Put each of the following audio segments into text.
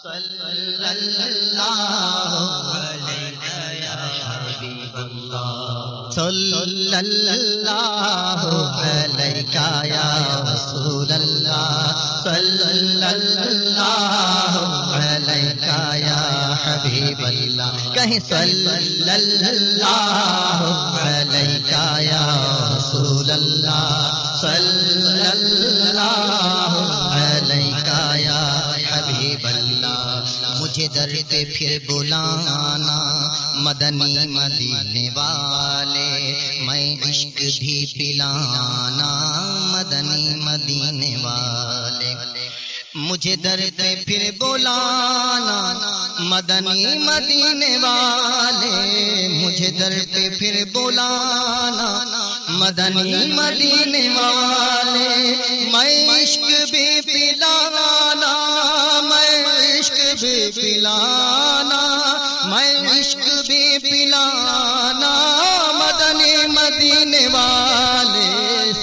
صلی اللہ علیک یا حبیب اللہ صلی اللہ علیک یا رسول اللہ صلی اللہ علیک یا حبیب اللہ کہیں صلی اللہ علیک یا رسول اللہ صلی اللہ علیک یا حبیب اللہ مجھے در پہ پھر بلانا مدنی مدینے والے میں عشق بھی پلانا مدنی مدینے والے مجھے در پہ پھر بلانا مدنی مدینے والے مجھے در پہ پھر بلانا مدنی مدینے والے میں عشق بھی پلانا میں عشق بھی پلانا میں عشق بھی پلانا مدنی مدینے والے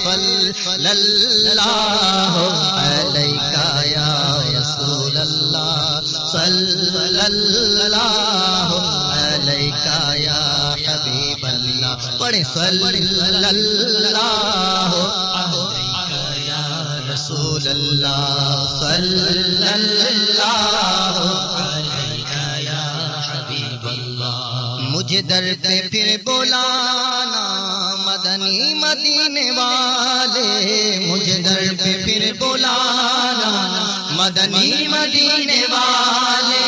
صلی اللہ علیک یا رسول اللہ صلی اللہ علیک یا حبیب اللہ پڑھیں صلی اللہ علیک یا رسول اللہ صلی اللہ علیک یا حبیب اللہ مجھے در پہ پھر بلانا مدنی مدینے والے مجھے در پہ پھر بلانا مدنی مدینے والے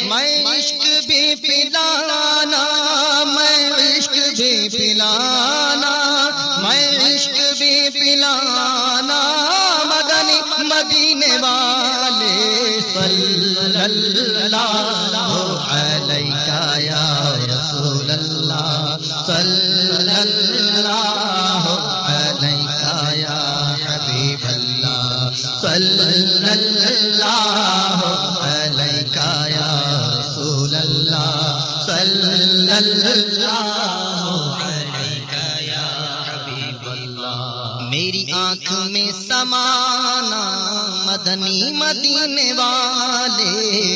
میں عشق بھی پلانا میں عشق بھی پلانا میں عشق بھی پلانا مدنی مدینے والے صلی اللہ علیک یا رسول اللہ صلی اللہ علیک یا حبیب اللہ صلی اللہ علیک یا رسول اللہ صلی اللہ علیک یا حبیب اللہ میری آنکھ میں سمانا مدنی مدینے والے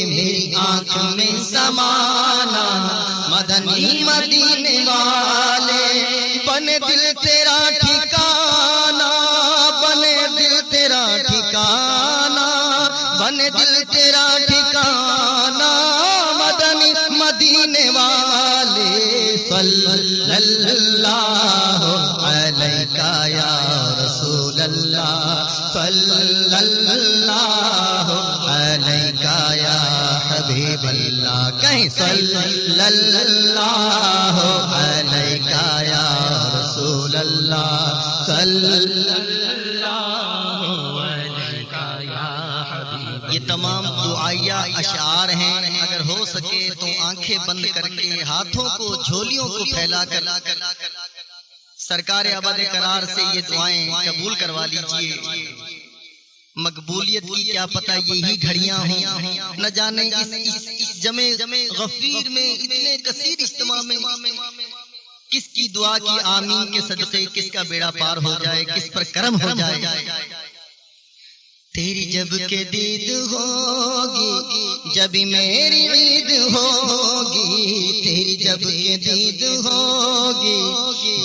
میری آنکھ میں سمانا مدنی مدینے والے بنے دل تیرا ٹھکانا بنے دل تیرا ٹھکانا بنے دل تیرا ٹھکانا مدنی مدینے والے صلی اللہ علیک یا رسول اللہ صلی اللہ علیک یا حبیب اللہ کہیں صلی اللہ علیک یا رسول اللہ صلی اللہ علیک یا حبیب یہ تمام دعائیہ اشعار ہیں اگر ہو سکے تو آنکھیں بند کر کے ہاتھوں کو جھولیوں کو پھیلا کر سرکار ابد قرار سے یہ دعائیں قبول کروا لیجئے مقبولیت کی کیا پتہ یہی گھڑیاں ہوں نہ جانے اس جمع غفیر میں اتنے کثیر اجتماع میں کس کی دعا کی آمین کے صدقے کس کا بیڑا پار ہو جائے کس پر کرم ہو جائے تیری جب کہ دید ہوگی جب میری عید ہوگی تیری جب کہ دید ہوگی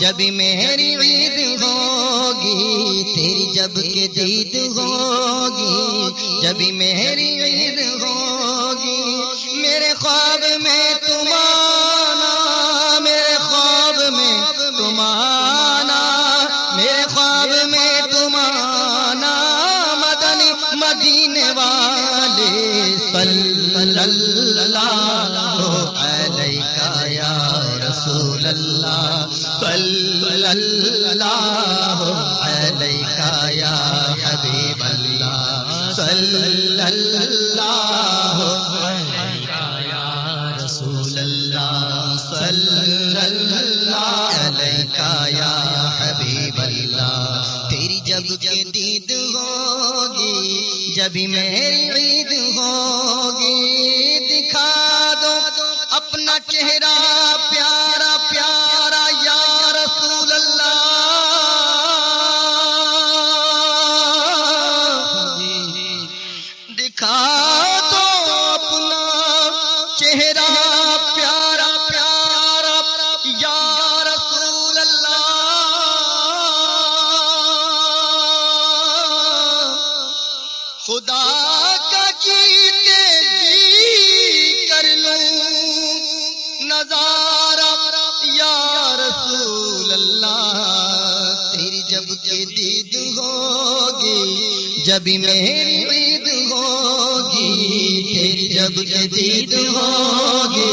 جب میری عید ہوگی تیری جب کہ دید ہوگی جب میری عید ہوگی میرے خواب میں تم آنا میرے خواب میں تم آنا میرے خواب میں تم آنا مدینے والے صلی اللہ علیک یا رسول اللہ صلی اللہ علیک یا حبیب اللہ صلی اللہ علیک یا رسول اللہ صلی اللہ علیک یا حبیب اللہ تیری جب کہ دید ہوگی جب میری عید ہوگی دکھا دو اپنا چہرہ پیارا پیارا یا رسول اللہ دکھا دو خدا کا جیتے جی کر لوں نظارہ یا رسول اللہ، تیری جب کہ دید ہوگی جبھی میری عید ہوگی، تیری جب کہ دید ہوگی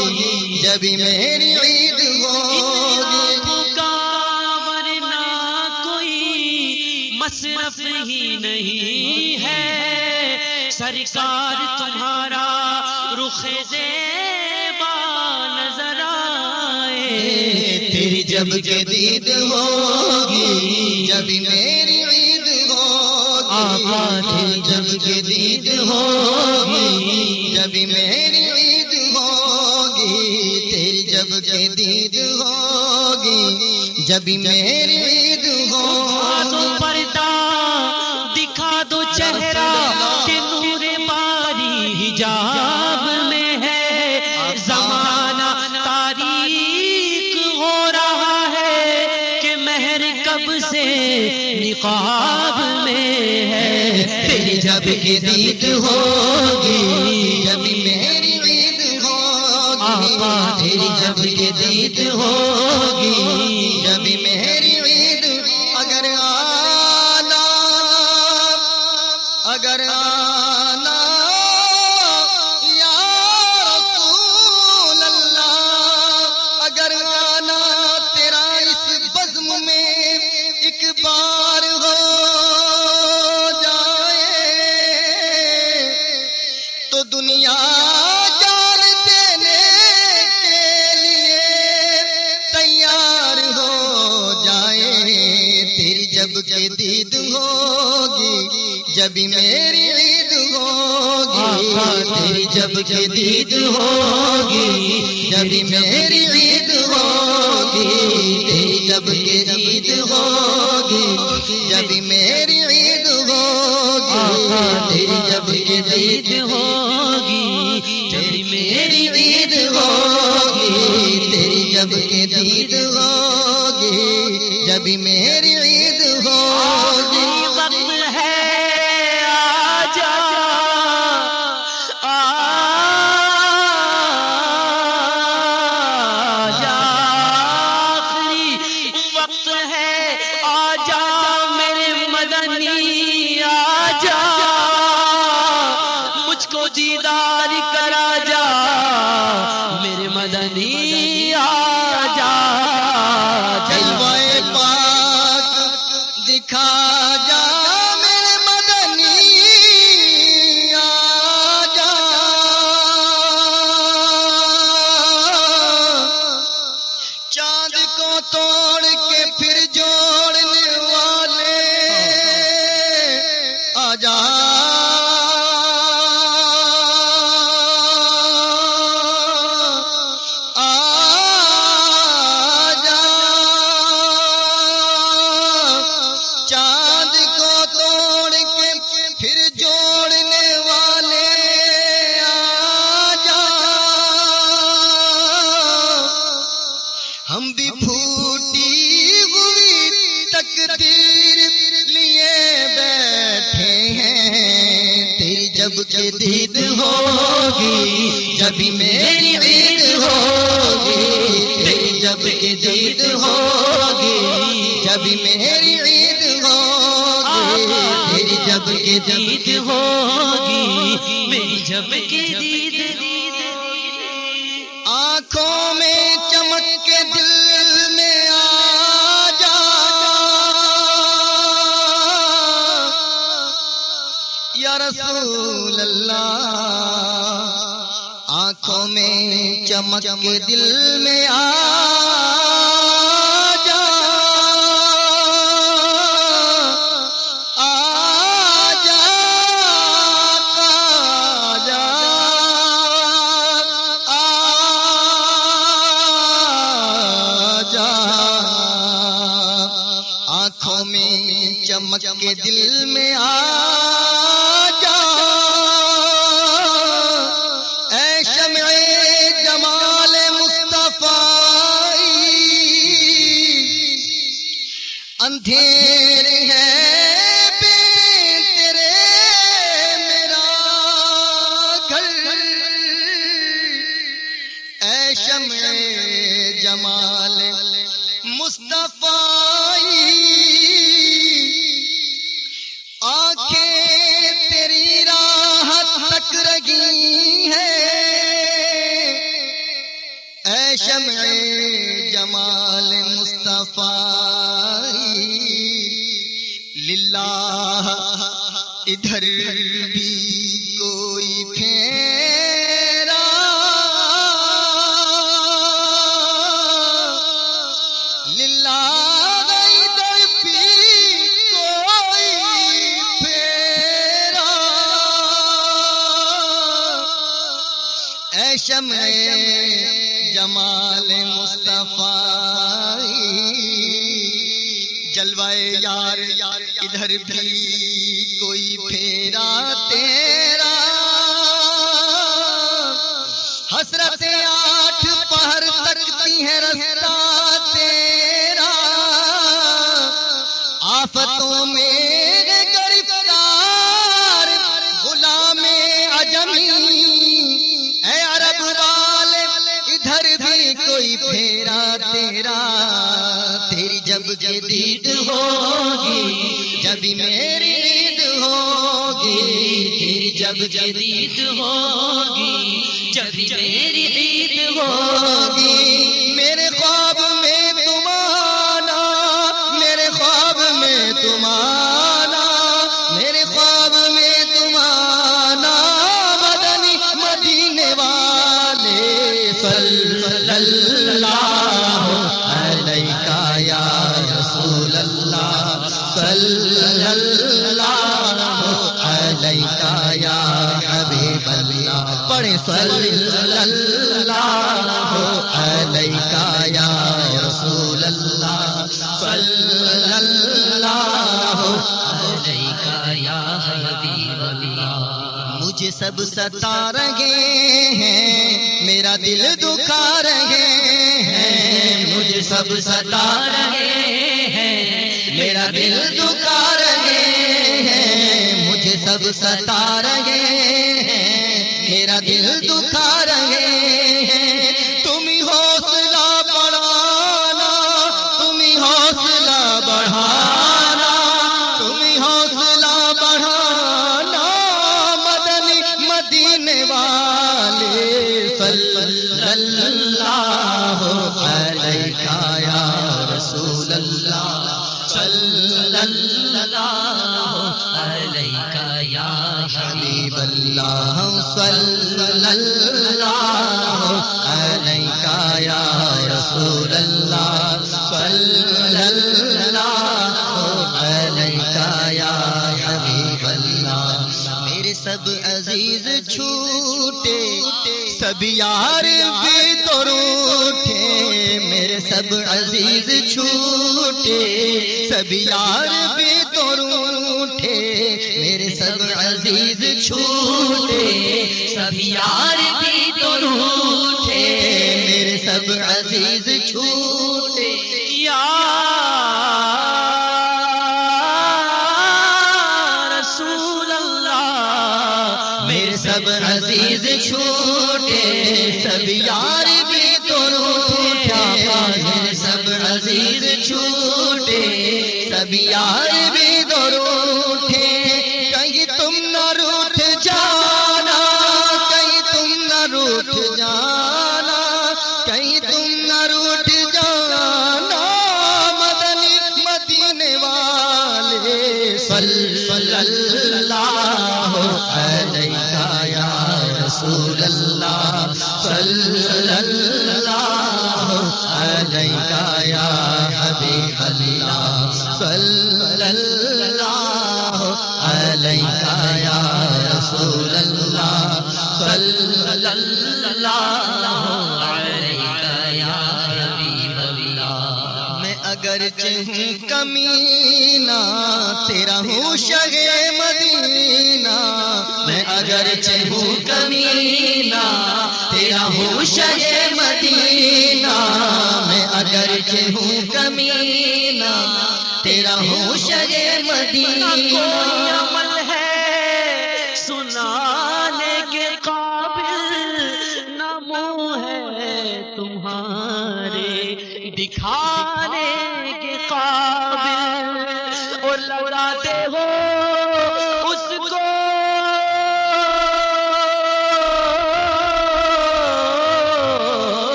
جبھی میری عید ہوگی۔ ورنہ کوئی مصرف ہی نہیں ہے، سرکار تمہارا رخ زیبا نظر آئے، تیری جب کہ دید ہوگی جبھی میری عید ہوگی، آقا تیری جب کہ دید ہوگی جبھی میری عید ہوگی، تیری جب کہ دید ہوگی جبھی میری عید دکھا دو ہوگی۔ پردہ، دکھا دو چہرہ کہ نور باری حجاب میں ہے، زمانہ تاریک ہو رہا ہے کہ مہر کب سے نقاب میں ہے، تیری جب کہ دید ہوگی جبھی میری عید ہوگی، تیری جب کہ دید ہوگی جبھی میری عید، اگر آنا اگر آنا یا رسول اللہ، اگر آنا تیرا اس بزم میں ایک بار ہو تو دنیا جان دینے کے لیے تیار ہو جائے، تیری جب کہ دید ہوگی جبھی میری عید ہوگی، تیری جب کہ دید ہوگی جبھی میری عید ہوگی، تیری جب کہ دید ہوگی جبھی میری عید ہوگی، تیری جب کہ دید ہوگی جبھی میری عید ہوگی، تیری جب کہ دید ہوگی جبھی میری عید ہوگی۔ وقت ہے آجا آجا، آخری وقت ہے آجا میرے مدنی، آجا مجھ کو دیدار کرا جا میرے مدنی، آجا جلوہ پاک دکھا جا میرے مدنی، آجا چاند کو توڑ کے پھر جوڑنے والے آجا، چاند کو توڑ کے پھر جوڑنے والے آجا، ہم بھی پھوٹی ہوئی تقدیر لیے بیٹھے ہیں، تیری جب کہ دید ہوگی جبھی میری عید ہوگی، تیری جب کہ دید ہوگی جبھی میری عید ہوگی، تیری جب کہ دید ہوگی میری جب کہ دید، آنکھوں میں چمک کے دل میں آ جا یا رسول اللہ، آنکھوں میں چمک کے دل میں آ جا، آ جا آ جا، آ جا، آنکھوں میں چمک کے دل میں آ جا، اے شمع جمال مصطفی، اندھیر ہے بے تیرے مصطفی آنکھیں تیری راہ تک رہی ہیں، اے شمع جمال مصطفی للہ ادھر بھی کوئی پھیرا، للہ ادھر بھی کوئی پھیرا، اے شمع جمال مصطفی جلوائے یار ادھر بھی کوئی پھیرا تیرا، حسرتیں آٹھ پہر تکتی ہیں رستہ تیرا، آفتوں میں گرفتار غلام عجمی، اے عرب والے ادھر بھی کوئی پھیرا تیرا، تیری جب دید ہوگی جبھی میری عید ہوگی، تیری جب جدید ہوگی جبھی میری عید ہوگی، میرے خواب میں تم آنا، میرے خواب میں تم آنا، میرے خواب میں تم آنا، مدنی مدینے والے صلی اللہ علیہ یا رسول اللہ، صلی اللہ علیہ یا حبیب اللہ، پڑھیں صلی اللہ علیہ یا رسول اللہ، صلی اللہ علیکہ یا حبیب اللہ۔ مجھے سب ستا رہے ہیں، میرا دل دکھا رہے ہیں، مجھے سب ستا رہے ہیں، میرا دل دکھا رہے ہیں، مجھے سب ستا رہے ہیں، میرا دل دکھا رہے ہیں، تم ہی حوصلہ بڑھانا، تم ہی حوصلہ بڑھانا، تم ہی حوصلہ بڑھانا، مدنی مدینے والے صلی اللہ علیہ یا رسول اللہ، صلی اللہ علیکہ یا حبیب اللہ، صلی اللہ علیہ یا رسول اللہ، صلی اللہ علیہ یا حبیب اللہ، میرے سب عزیز چھوٹے سب یار بھی تو روٹھے، میرے سب عزیز چھوٹے سب یار بھی تو روٹھے، میرے سب عزیز چھوٹے سب یار بھی تو روٹھے، میرے سب عزیز چھوٹے یا رسول اللہ، میرے سب عزیز چھوٹے سب یار بھی تو روٹھے، میرے سب عزیز چھوٹے سب یار بھی تو روٹھے، کہیں تم نہ روٹھ جانا، کہیں تم نہ روٹھ جانا، کہیں تم نہ روٹھ جانا، مدنی مدینے والے صلی اللہ علیہ یا رسول اللہ، صلی اللہ علیہ یا حبیب اللہ، صلی اللہ علیہ یا رسول اللہ، صلی اللہ علیکہ یا حبیب اللہ۔ میں اگرچہ ہوں کمینہ تیرا ہوں شہ مدینہ، میں اگرچہ ہوں کمینہ تیرا ہوں شہ مدینہ، میں اگرچہ ہوں کمینہ تیرا ہوں شہ مدینہ، کوئی عمل ہے سنانے کے قابل، نہ منہ ہے تمہارے دکھانے لگاتے ہو اس کو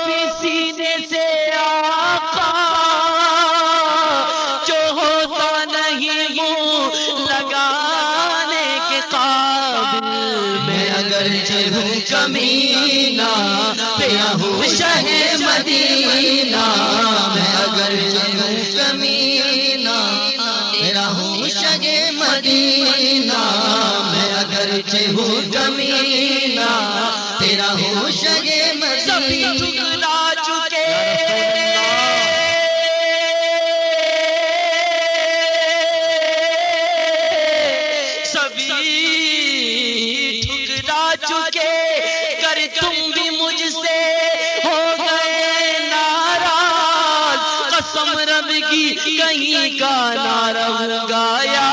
بھی سینے سے آقا جو ہوتا نہیں منہ لگانے کے قابل میں اگرچہ ہوں کمینہ تیرا ہوں شہ مدینہ میں اگرچہ ہوں کمینہ تیرا ہوں شہ مدینہ میں اگرچہ ہوں کمینہ تیرا ہوں شہ سبھی ٹھکرا چکے سبھی ٹھکرا چکے گر تم بھی مجھ سے ہو گئے ناراض قسم رب کی کہیں کا نہ رہوں گا یا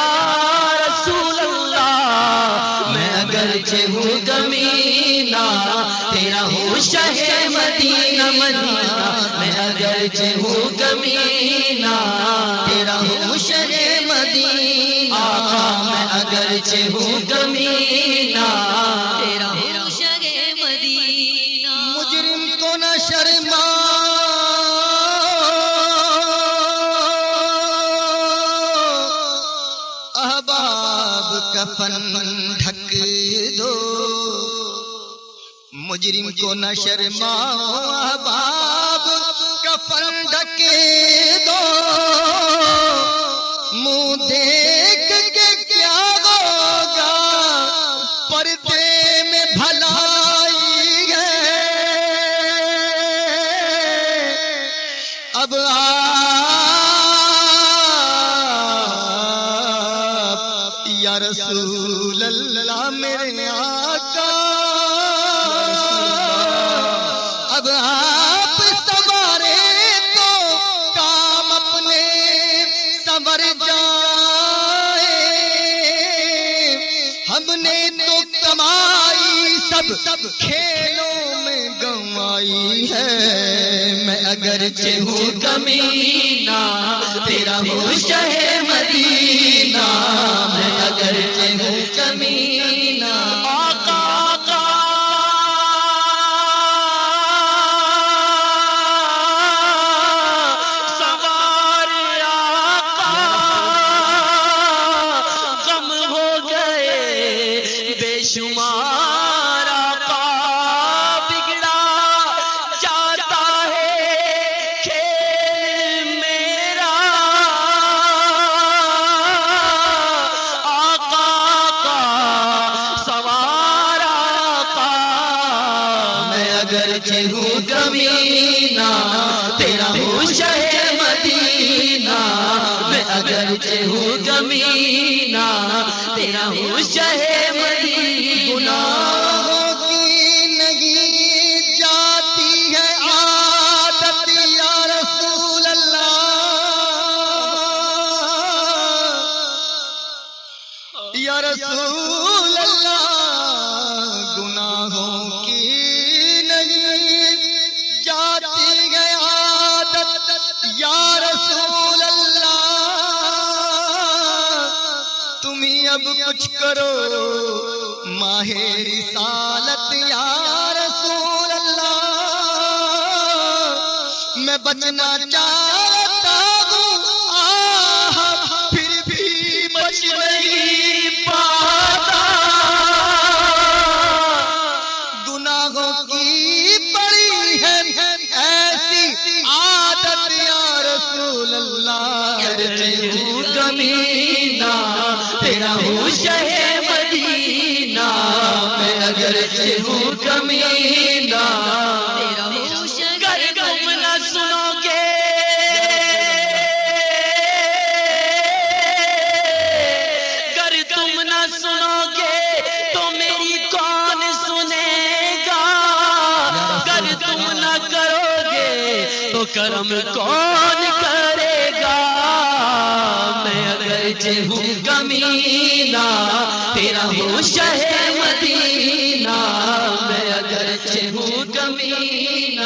رسول اللہ میں اگرچہ ہوں کمینہ تیرا ہوں شہ مدینہ مدینہ میں اگرچہ ہوں کمینہ تیرا ہوں شہ مدینہ میں اگرچہ ہوں کمینہ تیرا ہوں شہ مدینہ مجرم کو نہ شرما احباب کفن ڈھک دو مجرم کو نہ شرماؤ احباب کفن ڈھک دو منہ دیکھ کے کیا ہوگا پردے میں بھلائی ہے اب آپ یا رسول اللہ میرے آقا اب آپ سوارے تو کام اپنے سنور جائے ہم نے تو کمائی سب کھیلوں میں گنوائی ہے میں اگرچہ ہوں کمینہ تیرا ہوں شہ مدینہ میں اگرچہ ہوں کمینہ آقا سوار آقا غم ہو گئے بے شمار آقا بگڑا جاتا ہے کھیل میرا آقا کا سوار آقا میں اگرچہ ہوں کمینہ تیرا ہوں شہ مدینہ میں اگرچہ ہوں کمینہ تیرا ہوں شہ مدینہ گناہوں کی نہیں جاتی ہے عادت یا رسول اللہ یا رسول اللہ گناہوں کی نہیں جاتی ہے عادت یا رسول اللہ تم ہی اب کچھ کرو ماہ رسالت یا رسول اللہ میں بچنا چاہتا ہوں پھر بھی بچ نہیں پاتا گناہوں کی بڑی ہے ایسی عادت یا رسول اللہ کمینہ تیرا ہوں شہ مدینہ میں اگرچہ ہوں کمینہ تیرا ہوں شہ گر تم نہ سنو گے گر تم نہ سنو گے تو میری کون سنے گا گر تم نہ کرو گے تو کرم کون کرے گا میں اگرچہ ہوں کمینہ تیرا ہوں شہ مدینہ میں اگرچہ ہوں کمینہ